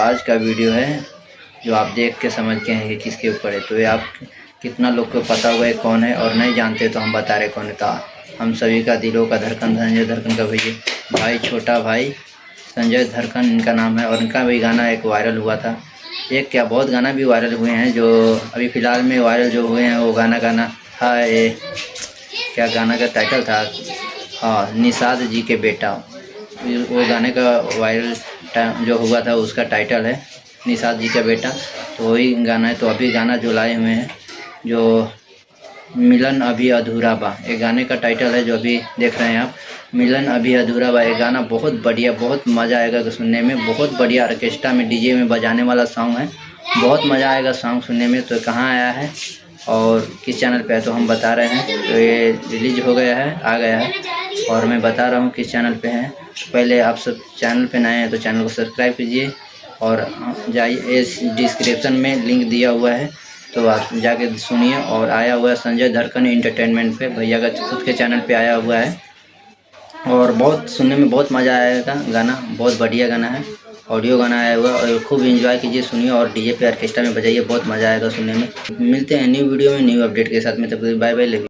आज का वीडियो है जो आप देख के समझ के हैं कि किसके ऊपर है। तो ये आप कितना लोग को पता हुआ है कौन है, और नहीं जानते तो हम बता रहे कौन है। तो हम सभी का दिलों का धड़कन संजय धड़कन का भाई छोटा भाई संजय धड़कन इनका नाम है। और इनका भी गाना एक वायरल हुआ था, एक क्या बहुत गाना भी वायरल हुए हैं। जो अभी फ़िलहाल में वायरल जो हुए हैं वो गाना है, क्या गाना का टाइटल था, हाँ, निषाद जी के बेटा। वो गाने का वायरल जो हुआ था उसका टाइटल है निषाद जी का बेटा। तो वही गाना है। तो अभी गाना जो लाए हुए हैं जो मिलन अभी अधूरा बा, एक गाने का टाइटल है जो अभी देख रहे हैं आप, मिलन अभी अधूरा बा। एक गाना बहुत बढ़िया, बहुत मज़ा आएगा सुनने में। बहुत बढ़िया ऑर्केस्ट्रा में डीजे में बजाने वाला सॉन्ग है, बहुत मज़ा आएगा सॉन्ग सुनने में। तो कहाँ आया है और किस चैनल पे है तो हम बता रहे हैं। तो ये रिलीज हो गया है, आ गया है, और मैं बता रहा हूँ किस चैनल पे है। पहले आप सब चैनल पे नए हैं तो चैनल को सब्सक्राइब कीजिए, और जाइए, इस डिस्क्रिप्शन में लिंक दिया हुआ है तो आप जाके सुनिए। और आया हुआ है संजय धड़कन एंटरटेनमेंट पे, भैया का खुद के चैनल पे आया हुआ है। और बहुत सुनने में बहुत मज़ा आएगा, गाना बहुत बढ़िया गाना है, ऑडियो गाना आया हुआ है। और खूब एंजॉय कीजिए, सुनिए, और डीजे पे ऑर्केस्ट्रा में बजाइए, बहुत मज़ा आएगा सुनने में। मिलते हैं न्यू वीडियो में न्यू अपडेट के साथ में, तब बाय बाय।